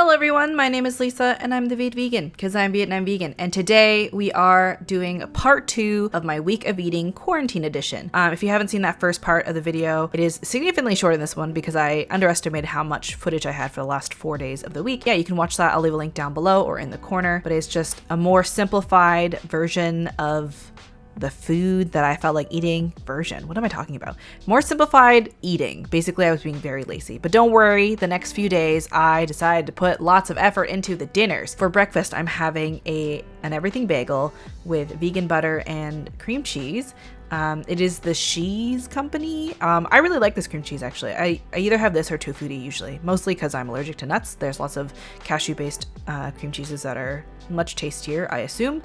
Hello everyone, my name is Lisa and I'm the Viet Vegan because I'm Vietnam vegan, and today we are doing part 2 of my week of eating quarantine edition. If you haven't seen that first part of the video, it is significantly shorter than this one because I underestimated how much footage I had for the last 4 days of the week. Yeah, you can watch that. I'll leave a link down below or in the corner, but it's just a more simplified version of the food that I felt like eating version. What am I talking about? More simplified eating. Basically, I was being very lazy. But don't worry, the next few days, I decided to put lots of effort into the dinners. For breakfast, I'm having an everything bagel with vegan butter and cream cheese. It is the She's company. I really like this cream cheese actually. I either have this or tofu usually, mostly because I'm allergic to nuts. There's lots of cashew-based cream cheeses that are much tastier, I assume,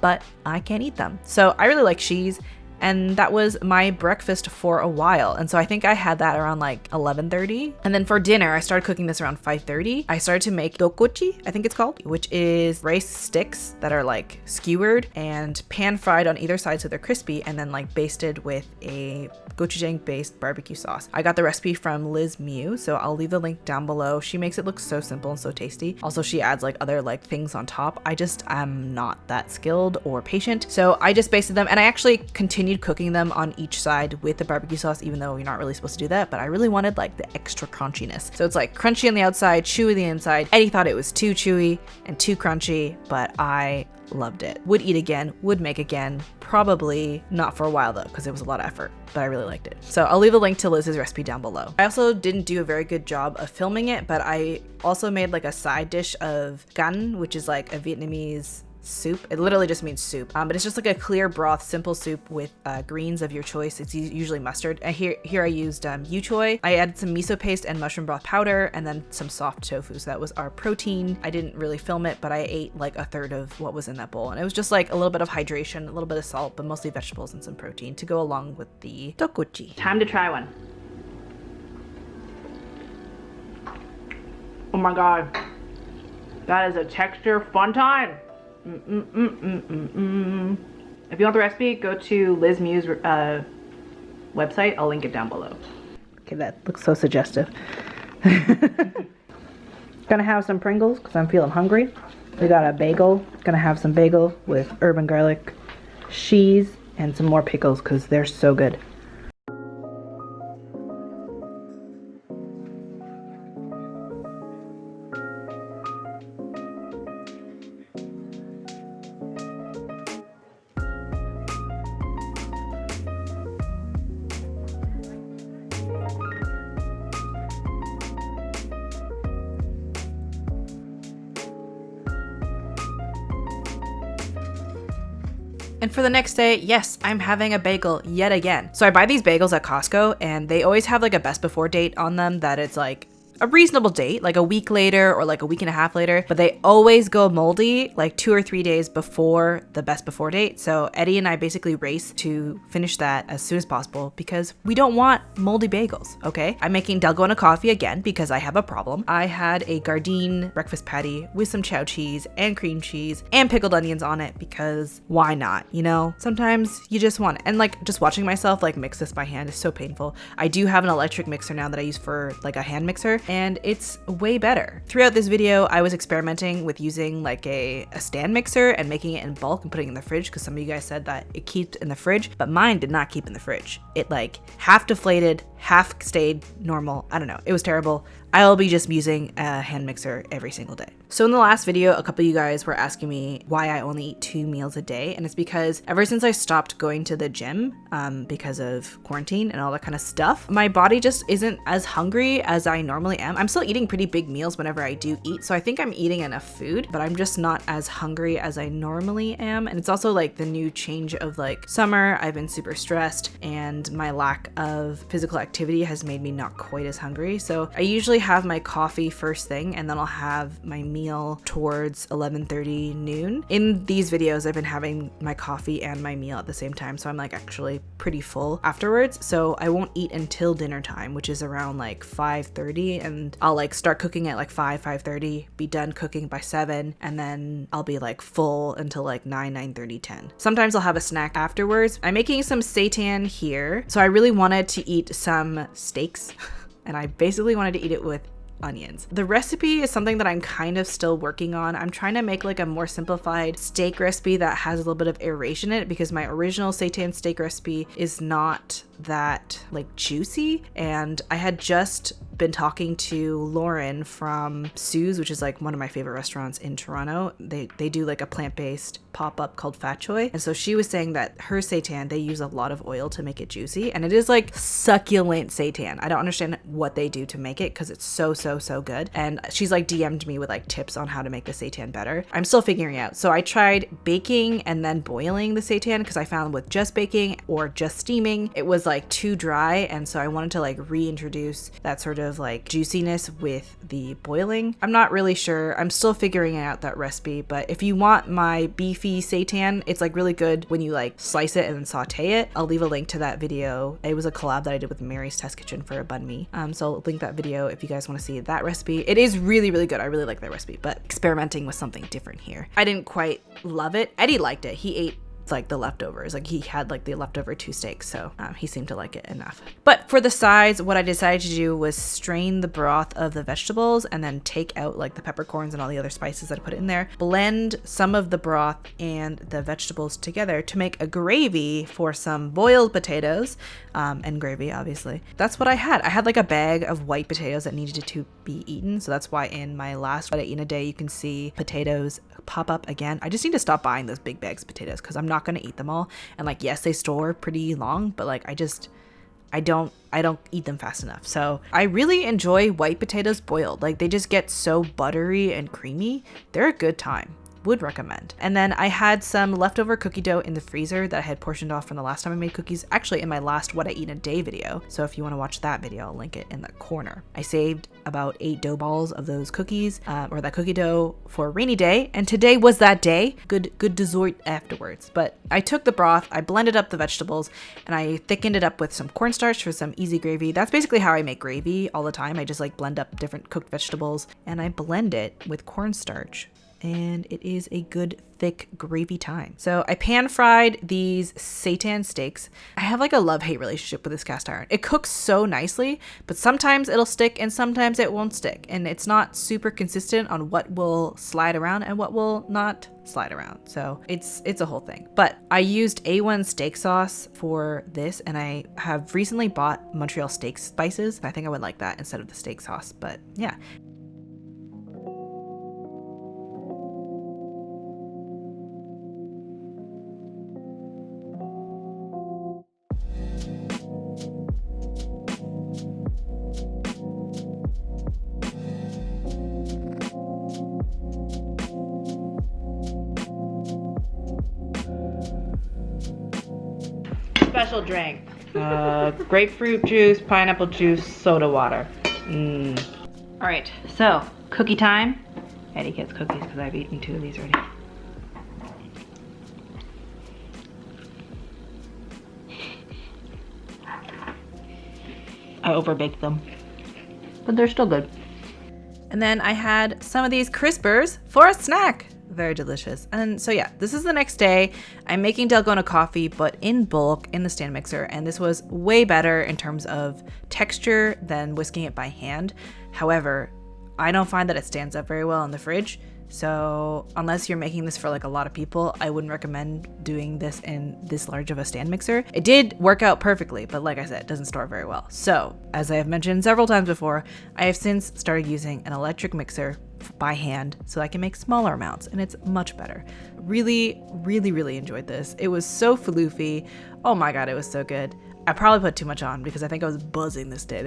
but I can't eat them. So I really like She's, and that was my breakfast for a while. And so I think I had that around like 11:30. And then for dinner, I started cooking this around 5:30. I started to make Gnocchi, I think it's called, which is rice sticks that are like skewered and pan fried on either side so they're crispy, and then like basted with a gochujang based barbecue sauce. I got the recipe from Viet Kieu, so I'll leave the link down below. She makes it look so simple and so tasty. Also, she adds like other like things on top. I'm not that skilled or patient, so I just basted them, and I actually continued cooking them on each side with the barbecue sauce, even though you're not really supposed to do that, but I really wanted like the extra crunchiness. So it's like crunchy on the outside, chewy on the inside. Eddie thought it was too chewy and too crunchy, but I loved it. Would eat again, would make again. Probably not for a while though, because it was a lot of effort, but I really liked it. So I'll leave a link to Liz's recipe down below. I also didn't do a very good job of filming it, but I also made like a side dish of gan, which is like a Vietnamese soup. It literally just means soup, but it's just like a clear broth, simple soup with greens of your choice. It's usually mustard. And here I used yu choy. I added some miso paste and mushroom broth powder, and then some soft tofu. So that was our protein. I didn't really film it, but I ate like a third of what was in that bowl, and it was just like a little bit of hydration, a little bit of salt, but mostly vegetables and some protein to go along with the Gnocchi. Time to try one. Oh my god, that is a texture fun time. If you want the recipe, go to Viet Kieu's website. I'll link it down below. Okay, that looks so suggestive. Gonna have some Pringles because I'm feeling hungry. We got a bagel. Gonna have some bagel with herb and garlic, cheese, and some more pickles because they're so good. And for the next day, yes, I'm having a bagel yet again. So I buy these bagels at Costco, and they always have like a best before date on them that it's like a reasonable date, like a week later or like a week and a half later, but they always go moldy like 2 or 3 days before the best before date. So Eddie and I basically race to finish that as soon as possible because we don't want moldy bagels, okay? I'm making dalgona coffee again because I have a problem. I had a Gardein breakfast patty with some chow cheese and cream cheese and pickled onions on it because why not, you know? Sometimes you just want it. And like just watching myself like mix this by hand is so painful. I do have an electric mixer now that I use for like a hand mixer, and it's way better. Throughout this video, I was experimenting with using like a stand mixer and making it in bulk and putting it in the fridge because some of you guys said that it keeps in the fridge, but mine did not keep in the fridge. It like half deflated, half stayed normal. I don't know, it was terrible. I'll be just using a hand mixer every single day. So in the last video, a couple of you guys were asking me why I only eat 2 meals a day. And it's because ever since I stopped going to the gym because of quarantine and all that kind of stuff, my body just isn't as hungry as I normally am. I'm still eating pretty big meals whenever I do eat. So I think I'm eating enough food, but I'm just not as hungry as I normally am. And it's also like the new change of like summer. I've been super stressed, and my lack of physical activity has made me not quite as hungry. So I usually have my coffee first thing, and then I'll have my meal towards 11:30 noon. In these videos, I've been having my coffee and my meal at the same time, so I'm like actually pretty full afterwards. So I won't eat until dinner time, which is around like 5:30, and I'll like start cooking at like 5:30, be done cooking by 7, and then I'll be like full until like 9:30, 10. Sometimes I'll have a snack afterwards. I'm making some seitan here, so I really wanted to eat some steaks. And I basically wanted to eat it with onions. The recipe is something that I'm kind of still working on. I'm trying to make like a more simplified steak recipe that has a little bit of aeration in it, because my original seitan steak recipe is not that like juicy. And I had just been talking to Lauren from Sue's, which is like one of my favorite restaurants in Toronto. They do like a plant-based pop-up called Fat Choy, and so she was saying that her seitan, they use a lot of oil to make it juicy, and it is like succulent seitan. I don't understand what they do to make it because it's so good. And she's like DM'd me with like tips on how to make the seitan better. I'm still figuring out. So I tried baking and then boiling the seitan, because I found with just baking or just steaming it was like too dry, and so I wanted to like reintroduce that sort of like juiciness with the boiling. I'm not really sure. I'm still figuring out that recipe, but if you want my beefy seitan, it's like really good when you like slice it and then saute it. I'll leave a link to that video. It was a collab that I did with Mary's Test Kitchen for a banh mi. So I'll link that video if you guys want to see that recipe. It is really good. I really like that recipe, but experimenting with something different here. I didn't quite love it. Eddie liked it. He ate like the leftovers, like he had like the leftover 2 steaks, so he seemed to like it enough. But for the sides, what I decided to do was strain the broth of the vegetables and then take out like the peppercorns and all the other spices that I put in there, blend some of the broth and the vegetables together to make a gravy for some boiled potatoes, and gravy obviously. That's what I had. I had like a bag of white potatoes that needed to be eaten, so that's why in my last What I Eat in a Day you can see potatoes pop up again. I just need to stop buying those big bags of potatoes because I'm not going to eat them all. And like, yes, they store pretty long, but like I don't eat them fast enough. So I really enjoy white potatoes boiled. Like they just get so buttery and creamy. They're a good time. Would recommend. And then I had some leftover cookie dough in the freezer that I had portioned off from the last time I made cookies, actually in my last What I Eat in a Day video. So if you want to watch that video, I'll link it in the corner. I saved about 8 dough balls of those cookies, or that cookie dough, for a rainy day, and today was that day. Good dessert afterwards. But I took the broth, I blended up the vegetables, and I thickened it up with some cornstarch for some easy gravy. That's basically how I make gravy all the time. I just like blend up different cooked vegetables and I blend it with cornstarch, and it is a good thick gravy time. So I pan fried these seitan steaks. I have like a love-hate relationship with this cast iron. It cooks so nicely, but sometimes it'll stick and sometimes it won't stick, and it's not super consistent on what will slide around and what will not slide around. So it's a whole thing. But I used A1 steak sauce for this, and I have recently bought Montreal steak spices. I think I would like that instead of the steak sauce, but yeah. Special drink. Grapefruit juice, pineapple juice, soda water. All right, so cookie time. Eddie gets cookies because I've eaten 2 of these already. I overbaked them, but they're still good. And then I had some of these crispers for a snack. Very delicious. And so yeah, this is the next day. I'm making Dalgona coffee, but in bulk in the stand mixer, and this was way better in terms of texture than whisking it by hand. However, I don't find that it stands up very well in the fridge. So unless you're making this for like a lot of people, I wouldn't recommend doing this in this large of a stand mixer. It did work out perfectly, but like I said, it doesn't store very well. So as I have mentioned several times before, I have since started using an electric mixer by hand so I can make smaller amounts, and it's much better. Really enjoyed this. It was so floofy. Oh my god, it was so good. I probably put too much on because I think I was buzzing this day.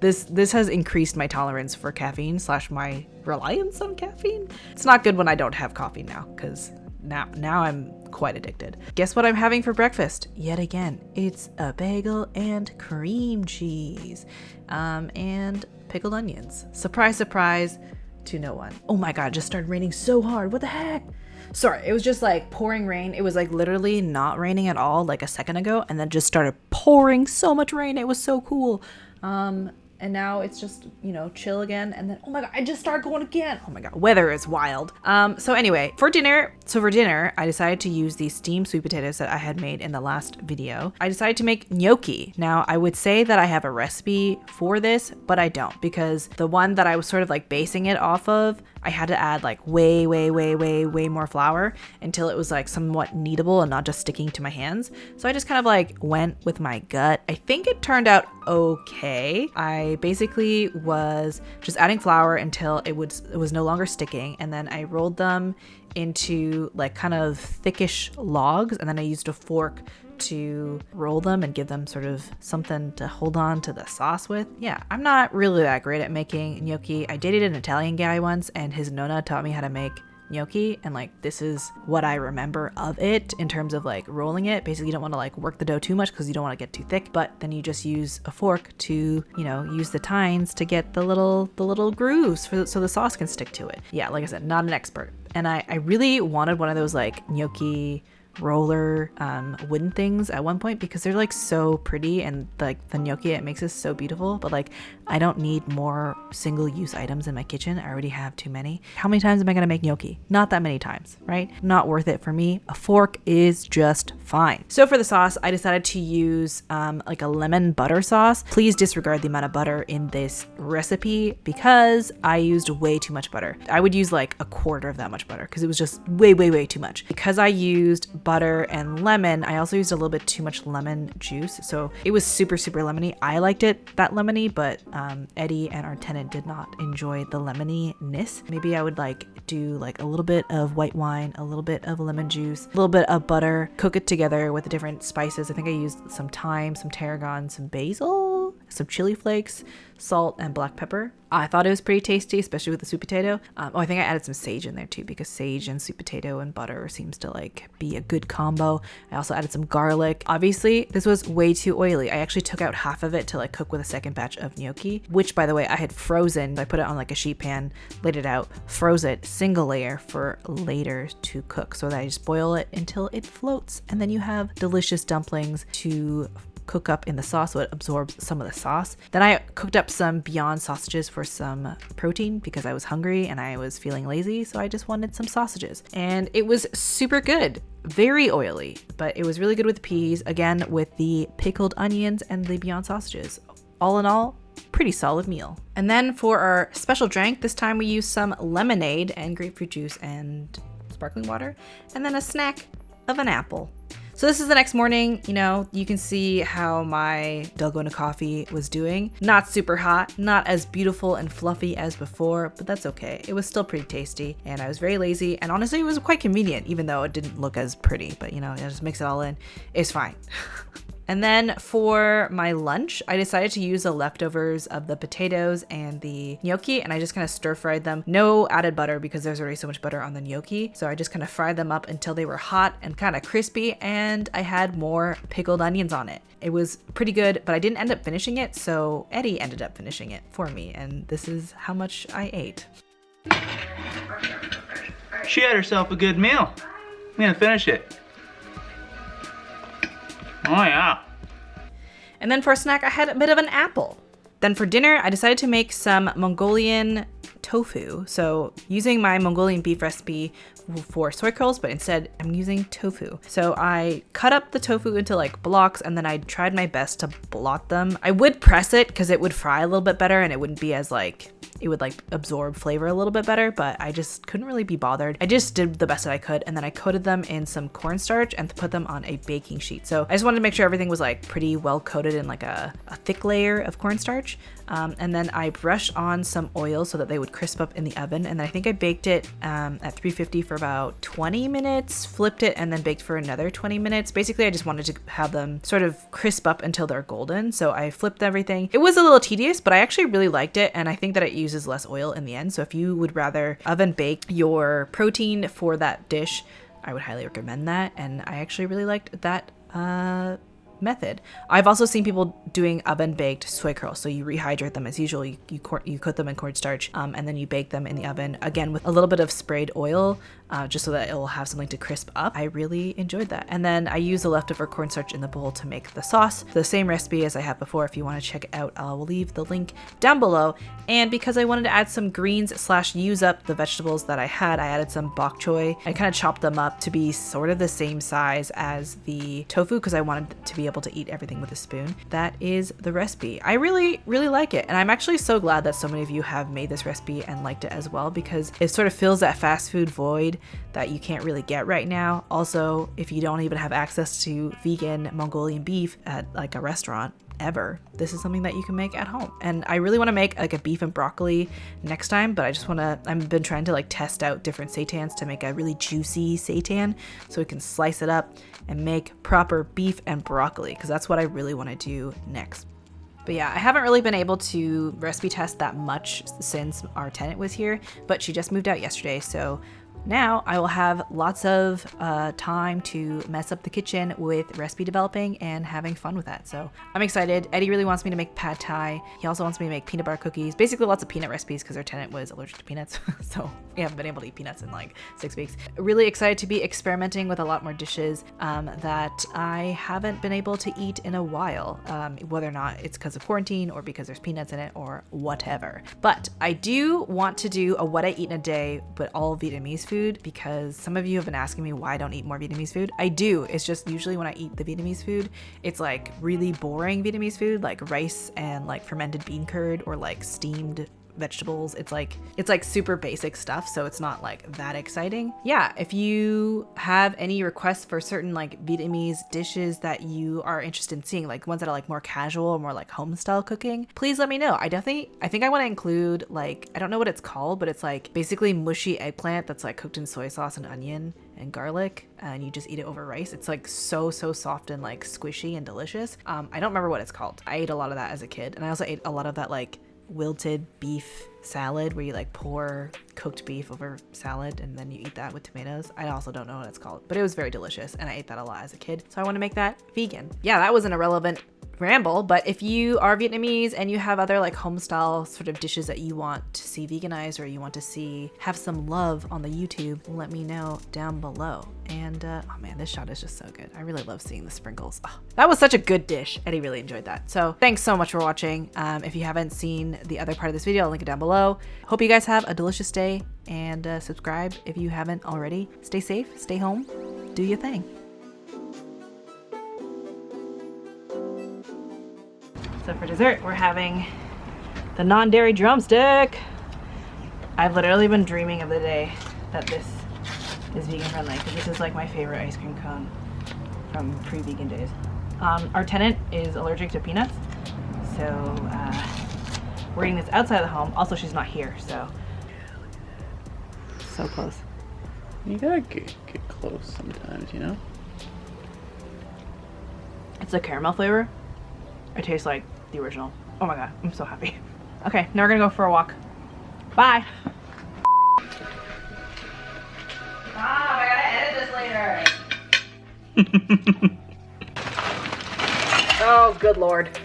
This has increased my tolerance for caffeine / my reliance on caffeine. It's not good when I don't have coffee now, because now I'm quite addicted. Guess what I'm having for breakfast? Yet again, it's a bagel and cream cheese, and pickled onions. Surprise, surprise to no one. Oh my god, it just started raining so hard. What the heck? Sorry, it was just like pouring rain. It was like literally not raining at all like a second ago, and then just started pouring so much rain. It was so cool. and now it's just, you know, chill again. And then, oh my God, I just started going again. Oh my God, weather is wild. So anyway, for dinner, I decided to use these steamed sweet potatoes that I had made in the last video. I decided to make gnocchi. Now, I would say that I have a recipe for this, but I don't, because the one that I was sort of like basing it off of, I had to add like way more flour until it was like somewhat kneadable and not just sticking to my hands. So I just kind of like went with my gut. I think it turned out okay. I basically was just adding flour until it was no longer sticking, and then I rolled them into like kind of thickish logs, and then I used a fork to roll them and give them sort of something to hold on to the sauce with. Yeah, I'm not really that great at making gnocchi. I dated an Italian guy once, and his nonna taught me how to make gnocchi, and like this is what I remember of it in terms of like rolling it. Basically, you don't want to like work the dough too much because you don't want to get too thick, but then you just use a fork to, you know, use the tines to get the little grooves so the sauce can stick to it. Yeah, like I said, not an expert. And I really wanted one of those like gnocchi roller wooden things at one point because they're like so pretty, and like the gnocchi it makes is so beautiful, but like I don't need more single-use items in my kitchen. I already have too many. How many times am I gonna make gnocchi? Not that many times, right? Not worth it for me. A fork is just fine. So for the sauce, I decided to use like a lemon butter sauce. Please disregard the amount of butter in this recipe because I used way too much butter. I would use like a quarter of that much butter because it was just way too much. Because I used butter and lemon, I also used a little bit too much lemon juice, so it was super lemony. I liked it that lemony, but Eddie and our tenant did not enjoy the lemoniness. Maybe I would like do like a little bit of white wine, a little bit of lemon juice, a little bit of butter, cook it together with the different spices. I think I used some thyme, some tarragon, some basil, some chili flakes, salt, and black pepper. I thought it was pretty tasty, especially with the sweet potato. I think I added some sage in there too, because sage and sweet potato and butter seems to like be a good combo. I also added some garlic. Obviously, this was way too oily. I actually took out half of it to like cook with a second batch of gnocchi, which by the way, I had frozen. I put it on like a sheet pan, laid it out, froze it, single layer for later to cook, so that I just boil it until it floats. And then you have delicious dumplings to cook up in the sauce so it absorbs some of the sauce. Then I cooked up some Beyond sausages for some protein because I was hungry and I was feeling lazy, so I just wanted some sausages. And it was super good. Very oily, but it was really good with peas, again with the pickled onions and the Beyond sausages. All in all, pretty solid meal. And then for our special drink, this time we used some lemonade and grapefruit juice and sparkling water, and then a snack of an apple. So this is the next morning. You know, you can see how my dalgona coffee was doing. Not super hot, not as beautiful and fluffy as before, but that's okay. It was still pretty tasty, and I was very lazy, and honestly it was quite convenient, even though it didn't look as pretty, but you know, just mix it all in. It's fine. And then for my lunch, I decided to use the leftovers of the potatoes and the gnocchi, and I just kind of stir fried them. No added butter because there's already so much butter on the gnocchi. So I just kind of fried them up until they were hot and kind of crispy, and I had more pickled onions on it. It was pretty good, but I didn't end up finishing it, so Eddie ended up finishing it for me, and this is how much I ate. She had herself a good meal. I'm gonna finish it. Oh yeah. And then for a snack, I had a bit of an apple. Then for dinner, I decided to make some Mongolian tofu. So using my Mongolian beef recipe for soy curls, but instead I'm using tofu. So I cut up the tofu into like blocks, and then I tried my best to blot them. I would press it because it would fry a little bit better and it wouldn't be as like, it would like absorb flavor a little bit better, but I just couldn't really be bothered. I just did the best that I could, and then I coated them in some cornstarch and put them on a baking sheet. So I just wanted to make sure everything was like pretty well coated in like a thick layer of cornstarch. And then I brushed on some oil so that they would crisp up in the oven. And then I think I baked it at 350 for about 20 minutes, flipped it, and then baked for another 20 minutes. Basically, I just wanted to have them sort of crisp up until they're golden. So I flipped everything. It was a little tedious, but I actually really liked it. And I think that it uses less oil in the end. So if you would rather oven bake your protein for that dish, I would highly recommend that. And I actually really liked that method. I've also seen people doing oven baked soy curls. So you rehydrate them as usual. You coat them in cornstarch and then you bake them in the oven, again with a little bit of sprayed oil, just so that it will have something to crisp up. I really enjoyed that. And then I use the leftover cornstarch in the bowl to make the sauce. The same recipe as I have before. If you want to check it out, I will leave the link down below. And because I wanted to add some greens / use up the vegetables that I had, I added some bok choy. I kind of chopped them up to be sort of the same size as the tofu because I wanted to be able to eat everything with a spoon. That is the recipe. I really like it, and I'm actually so glad that so many of you have made this recipe and liked it as well, because it sort of fills that fast food void that you can't really get right now. Also, if you don't even have access to vegan Mongolian beef at like a restaurant ever, this is something that you can make at home. And I really want to make like a beef and broccoli next time, but I've been trying to like test out different seitans to make a really juicy seitan so we can slice it up and make proper beef and broccoli, because that's what I really want to do next. But yeah, I haven't really been able to recipe test that much since our tenant was here, but she just moved out yesterday, so now I will have lots of time to mess up the kitchen with recipe developing and having fun with that. So I'm excited. Eddie really wants me to make pad thai. He also wants me to make peanut butter cookies, basically lots of peanut recipes because our tenant was allergic to peanuts. So we haven't been able to eat peanuts in like 6 weeks. Really excited to be experimenting with a lot more dishes that I haven't been able to eat in a while, whether or not it's because of quarantine or because there's peanuts in it or whatever. But I do want to do a what I eat in a day, but all Vietnamese food, because some of you have been asking me why I don't eat more Vietnamese food. I do. It's just usually when I eat the Vietnamese food, it's like really boring Vietnamese food, like rice and like fermented bean curd or like steamed vegetables. It's like super basic stuff, so it's not like that exciting. Yeah, if you have any requests for certain like Vietnamese dishes that you are interested in seeing, like ones that are like more casual or more like home style cooking, please let me know. I think I want to include, like, I don't know what it's called, but it's like basically mushy eggplant that's like cooked in soy sauce and onion and garlic, and you just eat it over rice. It's like so soft and like squishy and delicious. I don't remember what it's called. I ate a lot of that as a kid, and I also ate a lot of that like wilted beef salad where you like pour cooked beef over salad and then you eat that with tomatoes. I also don't know what it's called, but it was very delicious and I ate that a lot as a kid, so I want to make that vegan. Yeah, that was an irrelevant ramble, but if you are Vietnamese and you have other like home style sort of dishes that you want to see veganized or you want to see have some love on the YouTube, let me know down below. And oh man, this shot is just so good. I really love seeing the sprinkles. Oh, that was such a good dish. Eddie really enjoyed that. So thanks so much for watching. If you haven't seen the other part of this video, I'll link it down below. Hope you guys have a delicious day, and subscribe if you haven't already. Stay safe, stay home, do your thing. So for dessert, we're having the non-dairy drumstick. I've literally been dreaming of the day that this is vegan friendly, because this is like my favorite ice cream cone from pre-vegan days. Our tenant is allergic to peanuts, so we're eating this outside of the home. Also, she's not here, so close. You gotta get close sometimes, you know? It's a caramel flavor. It tastes like the original. Oh my god, I'm so happy. Okay, now we're gonna go for a walk. Bye. I gotta edit this later. Oh, good lord.